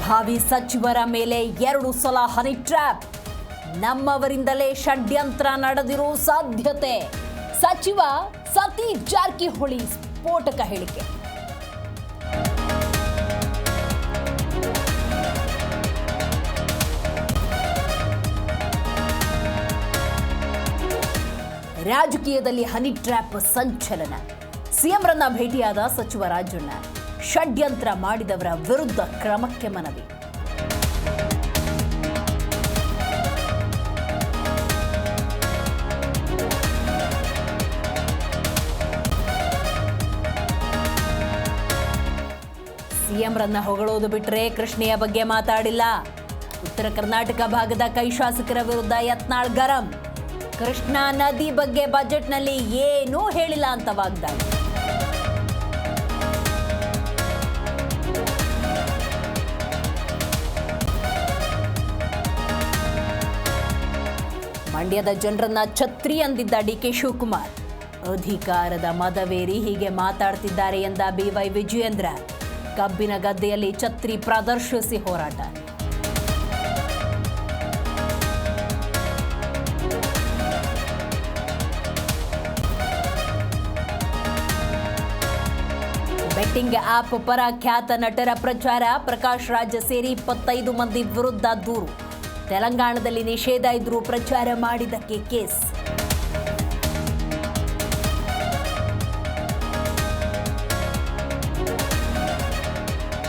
ಭಾವಿ ಸಚಿವರ ಮೇಲೆ 2 ಸಲ ಹನಿ ಟ್ರ್ಯಾಪ್. ನಮ್ಮವರಿಂದಲೇ ಷಡ್ಯಂತ್ರ ನಡೆದಿರೋ ಸಾಧ್ಯತೆ. ಸಚಿವ ಸತೀಶ್ ಜಾರಕಿಹೊಳಿ ಸ್ಫೋಟಕ ಹೇಳಿಕೆ. ರಾಜಕೀಯದಲ್ಲಿ ಹನಿ ಟ್ರ್ಯಾಪ್ ಸಂಚಲನ. ಸಿಎಂರನ್ನ ಭೇಟಿಯಾದ ಸಚಿವ ರಾಜಣ್ಣ. ಷಡ್ಯಂತ್ರ ಮಾಡಿದವರ ವಿರುದ್ಧ ಕ್ರಮಕ್ಕೆ ಮನವಿ. ಸಿಎಂರನ್ನ ಹೊಗಳೋದು ಬಿಟ್ಟರೆ ಕೃಷ್ಣೆಯ ಬಗ್ಗೆ ಮಾತಾಡಿಲ್ಲ. ಉತ್ತರ ಕರ್ನಾಟಕ ಭಾಗದ ಕೈ ಶಾಸಕರ ವಿರುದ್ಧ ಯತ್ನಾಳ್ ಗರಂ. ಕೃಷ್ಣಾ ನದಿ ಬಗ್ಗೆ ಬಜೆಟ್ನಲ್ಲಿ ಏನೂ ಹೇಳಿಲ್ಲ ಅಂತ ವಾಗ್ದಾಳಿ. ಮಂಡ್ಯದ ಜನರನ್ನ ಛತ್ರಿ ಅಂದಿದ್ದ ಡಿಕೆ ಶಿವಕುಮಾರ್. ಅಧಿಕಾರದ ಮದವೇರಿ ಹೀಗೆ ಮಾತಾಡ್ತಿದ್ದಾರೆ ಎಂದ ಬಿವೈ ವಿಜಯೇಂದ್ರ. ಕಬ್ಬಿನ ಗದ್ದೆಯಲ್ಲಿ ಛತ್ರಿ ಪ್ರದರ್ಶಿಸಿ ಹೋರಾಟ. ಬೆಟ್ಟಿಂಗ್ ಆಪ್ ಪರ ಖ್ಯಾತ ನಟರ ಪ್ರಚಾರ. ಪ್ರಕಾಶ್ ರಾಜ್ ಸೇರಿ 25 ಮಂದಿ ವಿರುದ್ಧ ದೂರು. ತೆಲಂಗಾಣದಲ್ಲಿ ನಿಷೇಧ ಇದ್ರೂ ಪ್ರಚಾರ ಮಾಡಿದ್ದಕ್ಕೆ ಕೇಸ್.